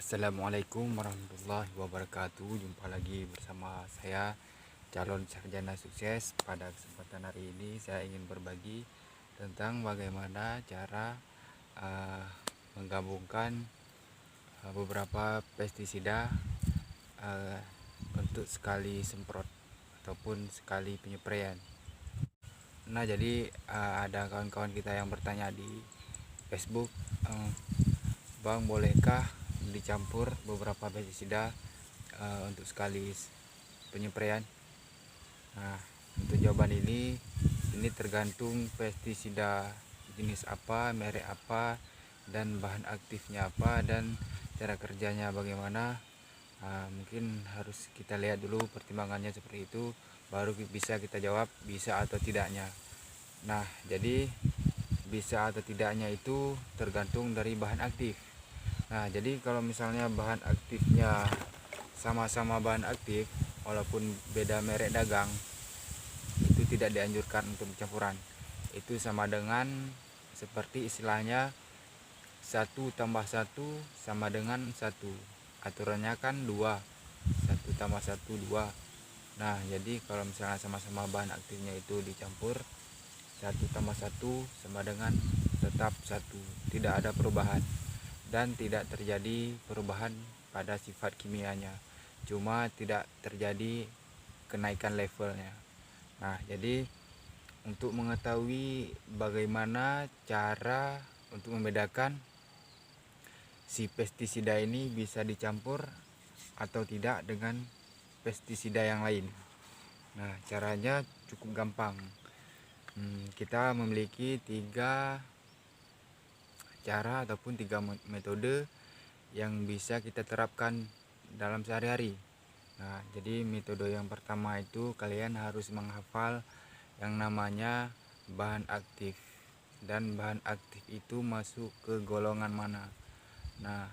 Assalamualaikum warahmatullahi wabarakatuh. Jumpa lagi bersama saya, calon sarjana sukses. Pada kesempatan hari ini saya ingin berbagi tentang bagaimana cara menggabungkan beberapa pestisida untuk sekali semprot ataupun sekali penyempraian. Nah, jadi ada kawan-kawan kita yang bertanya di Facebook, Bang, bolehkah dicampur beberapa pestisida untuk sekali penyempraian? Nah, untuk jawaban ini tergantung pestisida jenis apa, merek apa, dan bahan aktifnya apa, dan cara kerjanya bagaimana. Mungkin harus kita lihat dulu pertimbangannya seperti itu, baru bisa kita jawab bisa atau tidaknya. Nah, jadi bisa atau tidaknya itu tergantung dari bahan aktif. Nah, jadi kalau misalnya bahan aktifnya sama-sama bahan aktif walaupun beda merek dagang, itu tidak dianjurkan untuk campuran. Itu sama dengan seperti istilahnya 1+1 sama dengan 1. Aturannya kan 2. 1+1 2. Nah, jadi kalau misalnya sama-sama bahan aktifnya itu dicampur, 1+1 sama dengan tetap 1. Tidak ada perubahan dan tidak terjadi perubahan pada sifat kimianya, cuma tidak terjadi kenaikan levelnya. Nah, jadi untuk mengetahui bagaimana cara untuk membedakan si pestisida ini bisa dicampur atau tidak dengan pestisida yang lain. Nah, caranya cukup gampang. Kita memiliki 3 cara ataupun 3 metode yang bisa kita terapkan dalam sehari-hari. Nah, jadi metode yang pertama itu kalian harus menghafal yang namanya bahan aktif, dan bahan aktif itu masuk ke golongan mana. Nah,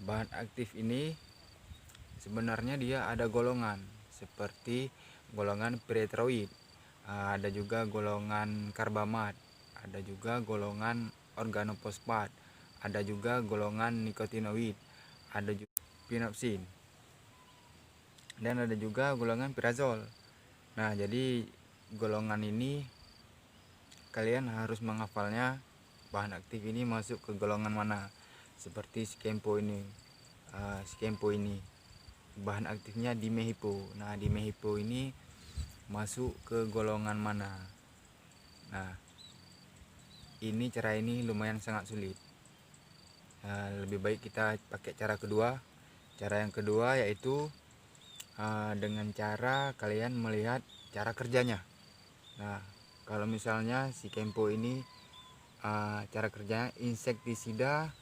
bahan aktif ini sebenarnya dia ada golongan seperti golongan piretroid, ada juga golongan karbamat, ada juga golongan organofosfat, ada juga golongan nikotinoid, ada juga pinopsin, dan ada juga golongan pirazol. Nah, jadi golongan ini kalian harus menghafalnya, bahan aktif ini masuk ke golongan mana. Seperti Skempo ini, bahan aktifnya dimehipo. Nah, dimehipo ini masuk ke golongan mana. Nah, cara ini lumayan sangat sulit. Lebih baik kita pakai cara kedua. Cara yang kedua yaitu dengan cara kalian melihat cara kerjanya. Nah, kalau misalnya si Kempo ini cara kerjanya insektisida,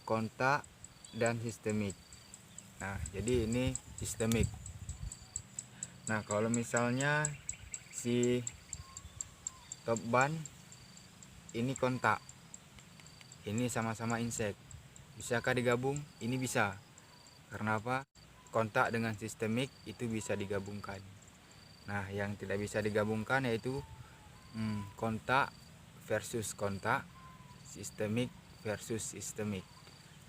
kontak, dan sistemik. Nah, jadi ini sistemik. Nah, kalau misalnya si top ban ini kontak, ini sama-sama insek, bisakah digabung? Ini bisa. Karena apa? Kontak dengan sistemik itu bisa digabungkan. Nah, yang tidak bisa digabungkan yaitu kontak versus kontak, sistemik versus sistemik.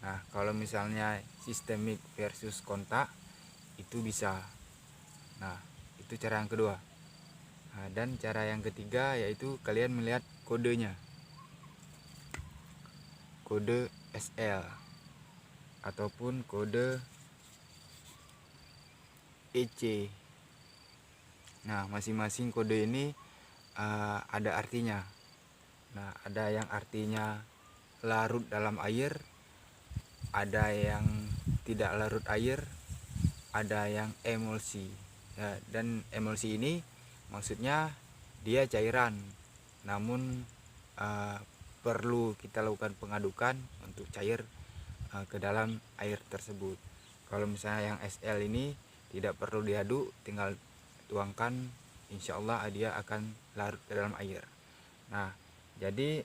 Nah, kalau misalnya sistemik versus kontak itu bisa. Nah, itu cara yang kedua. Nah, dan cara yang ketiga yaitu kalian melihat kodenya, kode SL ataupun kode EC. Nah, masing-masing kode ini ada artinya. Nah, ada yang artinya larut dalam air, ada yang tidak larut air, ada yang emulsi. Ya, dan emulsi ini maksudnya dia cairan, namun perlu kita lakukan pengadukan untuk cair ke dalam air tersebut. Kalau misalnya yang SL ini tidak perlu diaduk, tinggal tuangkan, insya Allah dia akan larut ke dalam air. Nah, jadi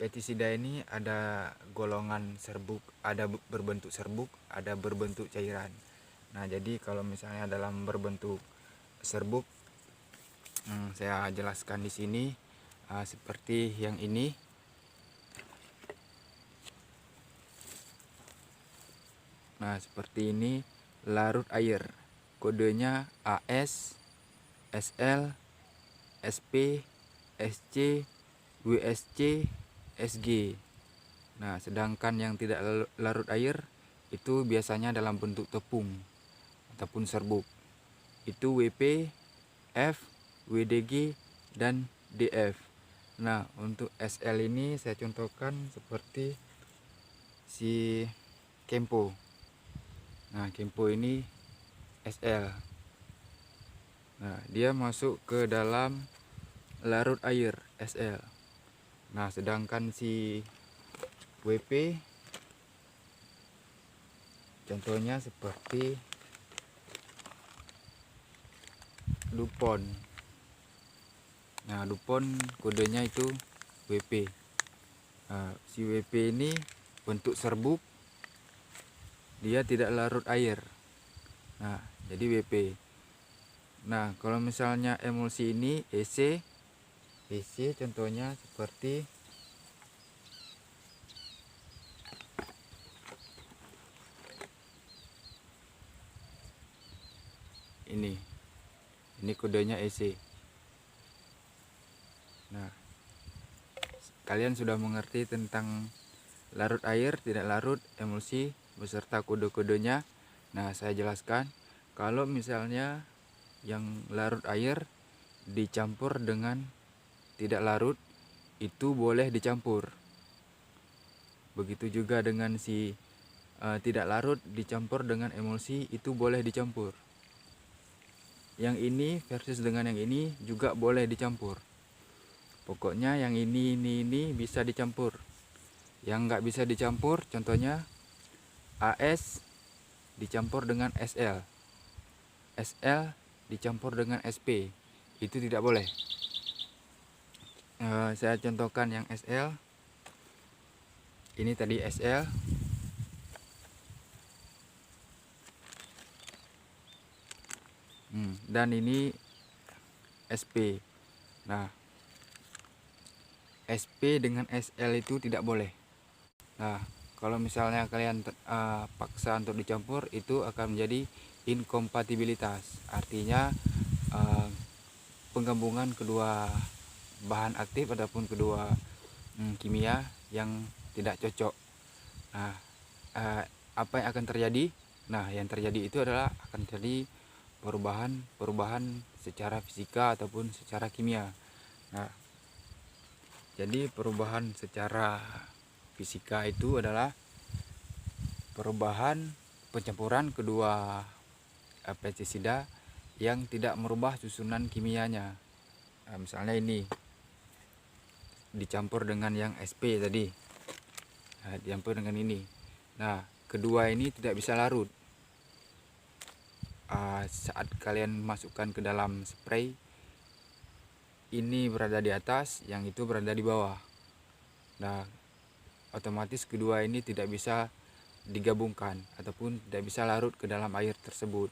pestisida ini ada golongan serbuk, ada berbentuk serbuk, ada berbentuk cairan. Nah, jadi kalau misalnya dalam berbentuk serbuk, saya jelaskan di sini seperti yang ini. Nah, seperti ini larut air. Kodenya AS, SL, SP, SC, WSC, SG. Nah, sedangkan yang tidak larut air itu biasanya dalam bentuk tepung ataupun serbuk. Itu WP, F, WDG, dan DF. Nah, untuk SL ini saya contohkan seperti si Kempo. Nah, Kempo ini SL. Nah, dia masuk ke dalam larut air SL. Nah, sedangkan si WP contohnya seperti Dupont. Nah, Dupont kodenya itu WP. Nah, si WP ini bentuk serbuk, dia tidak larut air. Nah, jadi WP. Nah, kalau misalnya emulsi ini EC contohnya seperti ini kodenya EC. Nah, kalian sudah mengerti tentang larut air, tidak larut, emulsi beserta kode-kodenya. Nah, saya jelaskan kalau misalnya yang larut air dicampur dengan tidak larut, itu boleh dicampur. Begitu juga dengan si tidak larut dicampur dengan emulsi, itu boleh dicampur. Yang ini versus dengan yang ini juga boleh dicampur. Pokoknya yang ini bisa dicampur. Yang nggak bisa dicampur contohnya AS dicampur dengan SL, SL dicampur dengan SP, itu tidak boleh. Saya contohkan yang SL. Ini tadi SL. Dan ini SP. Nah, SP dengan SL itu tidak boleh. Nah, kalau misalnya kalian paksa untuk dicampur, itu akan menjadi inkompatibilitas. Artinya penggabungan kedua bahan aktif ataupun kedua kimia yang tidak cocok. Nah, apa yang akan terjadi? Nah, yang terjadi itu adalah akan terjadi perubahan secara fisika ataupun secara kimia. Nah, jadi perubahan secara fisika itu adalah perubahan pencampuran kedua pestisida yang tidak merubah susunan kimianya. Nah, misalnya ini dicampur dengan yang SP tadi. Nah, dicampur dengan ini. Nah, kedua ini tidak bisa larut. Saat kalian masukkan ke dalam spray, ini berada di atas, yang itu berada di bawah. Nah, otomatis kedua ini tidak bisa digabungkan ataupun tidak bisa larut ke dalam air tersebut.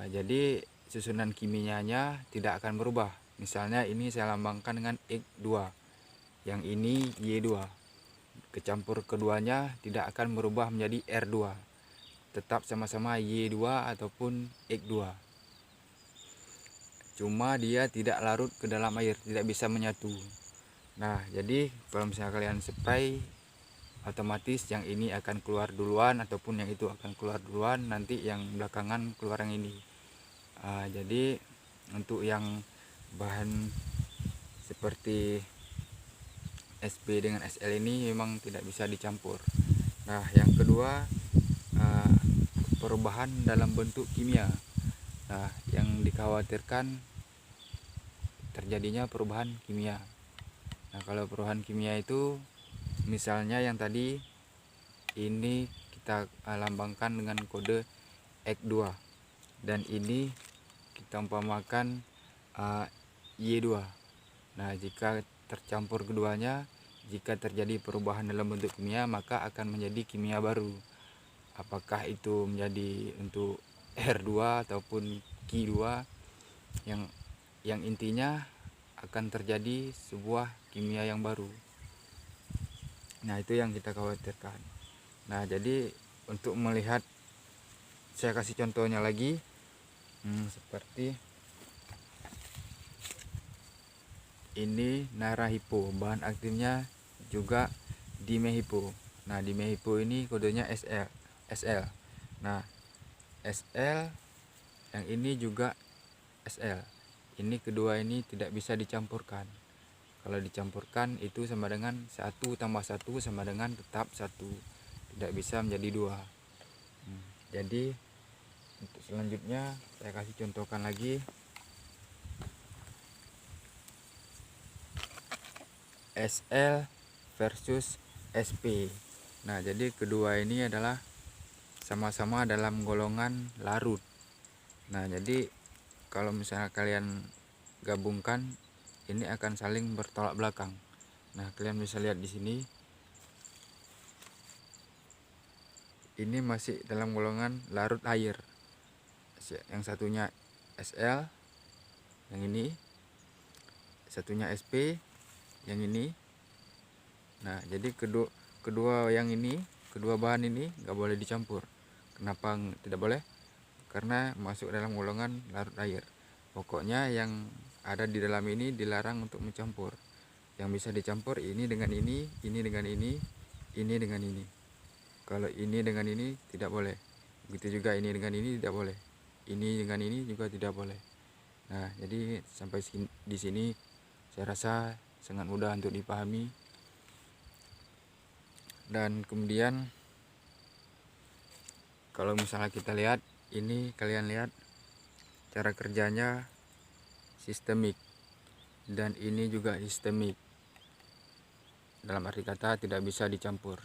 Jadi susunan kimianya tidak akan berubah. Misalnya ini saya lambangkan dengan X2, yang ini Y2. Kecampur keduanya tidak akan berubah menjadi R2, tetap sama-sama Y2 ataupun X2. Cuma dia tidak larut ke dalam air, tidak bisa menyatu. Nah, jadi kalau misalnya kalian spray, otomatis yang ini akan keluar duluan ataupun yang itu akan keluar duluan, nanti yang belakangan keluar yang ini. Jadi untuk yang bahan seperti SP dengan SL ini memang tidak bisa dicampur. Nah, yang kedua perubahan dalam bentuk kimia. Nah, yang dikhawatirkan terjadinya perubahan kimia. Nah, kalau perubahan kimia itu misalnya yang tadi ini kita lambangkan dengan kode X2, dan ini kita umpamakan Y2. Nah, jika tercampur keduanya, jika terjadi perubahan dalam bentuk kimia, maka akan menjadi kimia baru. Apakah itu menjadi untuk R2 ataupun Q2, yang intinya akan terjadi sebuah kimia yang baru. Nah, itu yang kita khawatirkan. Nah, jadi untuk melihat, saya kasih contohnya lagi. Seperti ini Narahipo, bahan aktifnya juga dimehipo. Nah, dimehipo ini kodenya SL. Nah, SL, yang ini juga SL. Ini kedua ini tidak bisa dicampurkan. Kalau dicampurkan itu sama dengan 1 tambah 1 sama dengan tetap 1, tidak bisa menjadi 2. Jadi untuk selanjutnya saya kasih contohkan lagi. SL versus SP. Nah, jadi kedua ini adalah sama-sama dalam golongan larut. Nah, jadi kalau misalnya kalian gabungkan, ini akan saling bertolak belakang. Nah, kalian bisa lihat di sini, ini masih dalam golongan larut air. Yang satunya SL, yang ini satunya SP, yang ini. Nah, jadi kedua yang ini, kedua bahan ini nggak boleh dicampur. Kenapa tidak boleh? Karena masuk dalam golongan larut air. Pokoknya yang ada di dalam ini dilarang untuk mencampur. Yang bisa dicampur ini dengan ini dengan ini dengan ini. Kalau ini dengan ini tidak boleh. Begitu juga ini dengan ini tidak boleh. Ini dengan ini juga tidak boleh. Nah, jadi sampai di sini saya rasa sangat mudah untuk dipahami. Dan kemudian kalau misalnya kita lihat, ini kalian lihat cara kerjanya sistemik, dan ini juga sistemik. Dalam arti kata tidak bisa dicampur.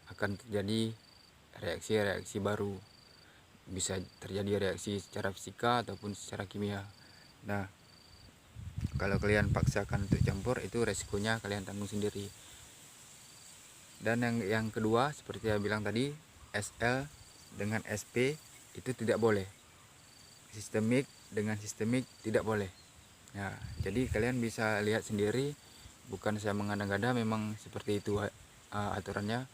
Akan terjadi reaksi-reaksi baru. Bisa terjadi reaksi secara fisika ataupun secara kimia. Nah, kalau kalian paksakan untuk campur, itu resikonya kalian tanggung sendiri. Dan yang kedua, seperti saya bilang tadi, SL dengan SP itu tidak boleh. Sistemik dengan sistemik tidak boleh. Nah, jadi kalian bisa lihat sendiri, bukan saya mengada-ngada, memang seperti itu aturannya.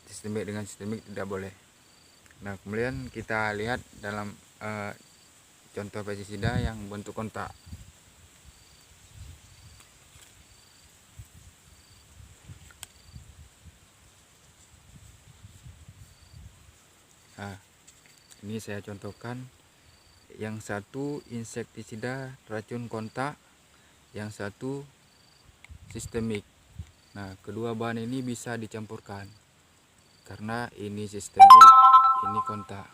Sistemik dengan sistemik tidak boleh. Nah, kemudian kita lihat dalam contoh pestisida yang bentuk kontak. Nah, ini saya contohkan. Yang satu insektisida racun kontak, yang satu sistemik. Nah, kedua bahan ini bisa dicampurkan karena ini sistemik, ini kontak.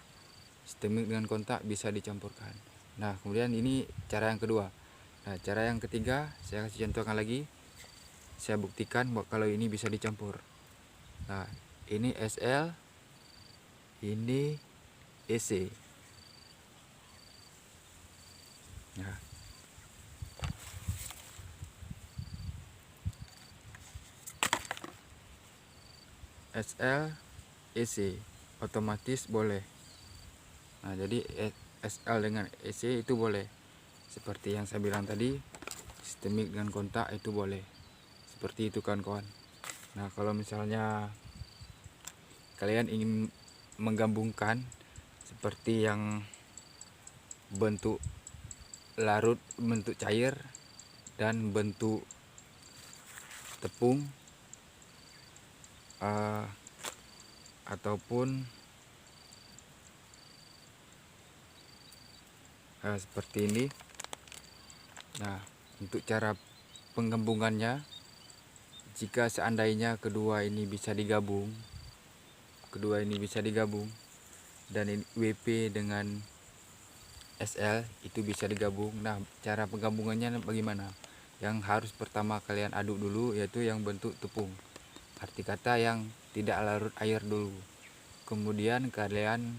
Sistemik dengan kontak bisa dicampurkan. Nah, kemudian ini cara yang kedua. Nah, cara yang ketiga saya kasih contohkan lagi. Saya buktikan bahwa kalau ini bisa dicampur. Nah, ini SL, ini EC. Nah, SL, EC otomatis boleh. Nah, jadi SL dengan EC itu boleh. Seperti yang saya bilang tadi, sistemik dengan kontak itu boleh. Seperti itu kawan-kawan. Nah, kalau misalnya kalian ingin menggabungkan seperti yang bentuk larut, bentuk cair, dan bentuk tepung, ataupun seperti ini. Nah, untuk cara penggabungannya, jika seandainya kedua ini bisa digabung, dan ini WP dengan SL itu bisa digabung. Nah, cara penggabungannya bagaimana? Yang harus pertama kalian aduk dulu, yaitu yang bentuk tepung. Arti kata yang tidak larut air dulu. Kemudian kalian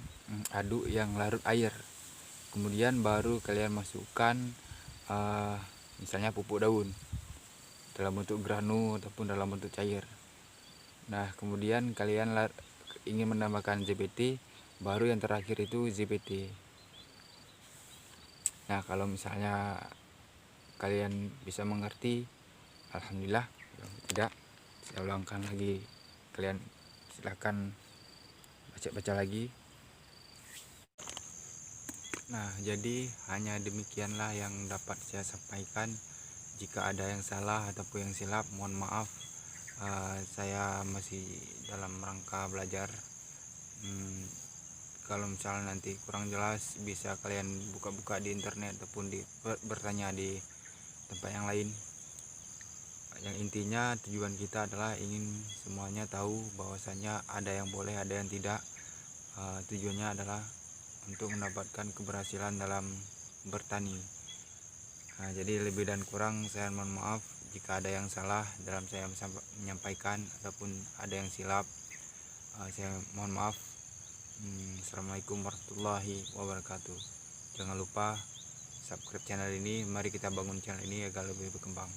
aduk yang larut air. Kemudian baru kalian masukkan misalnya pupuk daun dalam bentuk granu ataupun dalam bentuk cair. Nah, kemudian kalian ingin menambahkan ZPT, baru yang terakhir itu ZPT. Nah, kalau misalnya kalian bisa mengerti, alhamdulillah. Kalau tidak, saya ulangkan lagi. Kalian silakan baca lagi. Nah, jadi hanya demikianlah yang dapat saya sampaikan. Jika ada yang salah ataupun yang silap, mohon maaf. Saya masih dalam rangka belajar. Kalau misalnya nanti kurang jelas, bisa kalian buka-buka di internet ataupun bertanya di tempat yang lain. Yang intinya tujuan kita adalah ingin semuanya tahu bahwasanya ada yang boleh, ada yang tidak. Tujuannya adalah untuk mendapatkan keberhasilan dalam bertani. Jadi lebih dan kurang saya mohon maaf jika ada yang salah dalam saya menyampaikan ataupun ada yang silap. Saya mohon maaf. Assalamualaikum warahmatullahi wabarakatuh. Jangan lupa subscribe channel ini. Mari kita bangun channel ini agar lebih berkembang.